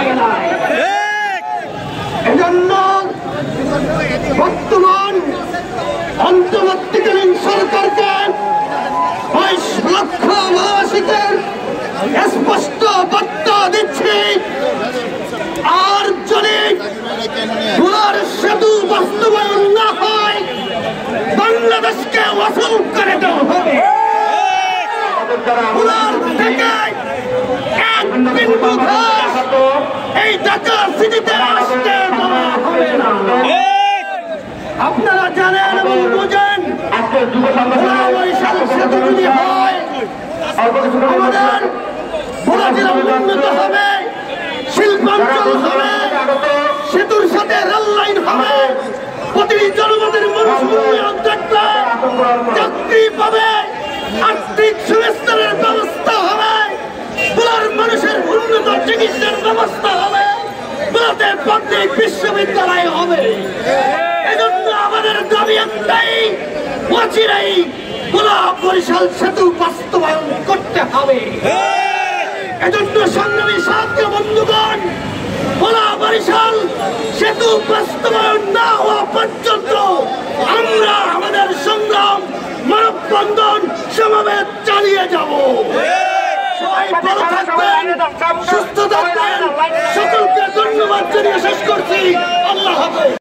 লাগে না। এজন্য বর্তমান অন্তর্বর্তীকালীন সরকারকে 22 লক্ষ ভাষিকের স্পষ্ট বার্তা দিচ্ছি, আর যদি ভোলার সেতু বাস্তবায়ন না হয় বাংলাদেশকে ওয়াসল করে দেওয়া হবে। ভোলার থেকে এক বিন্দু ঘাস এই ঢাকা সিটিতে আসতে দেওয়া হবে না। আপনারা জানেন এবং বোঝেন, বরিশাল সেতু যদি হয় আমাদের ভোলা জেলা উন্নত হবে, শিল্পাঞ্চল হবে, সেতুর সাথে রেল লাইন হবে, প্রতিটি জনপদের মানুষ উন্নয়ন দেখবে, চাকরি পাবে, আর্থিক সংস্থানের ব্যবস্থা হবে, ভোলার মানুষের উন্নত চিকিৎসার ব্যবস্থা হবে, ভোলাতে পাবলিক বিশ্ববিদ্যালয় হবে। এজন্য আমাদের দাবি একটাই, অচিরেই ভোলা বরিশাল সেতু বাস্তবায়ন করতে হবে। এজন্য সংগ্রামী সাথী বন্ধুগণ, ভোলা বরিশাল সেতু বাস্তবায়ন না হওয়া পর্যন্ত আমরা আমাদের সংগ্রাম মানববন্ধন সমাবেশ চালিয়ে যাব। সবাই ভালো থাকবেন, সুস্থ থাকবেন, সকলকে ধন্যবাদ জানিয়ে শেষ করছি। আল্লাহ হাফেজ।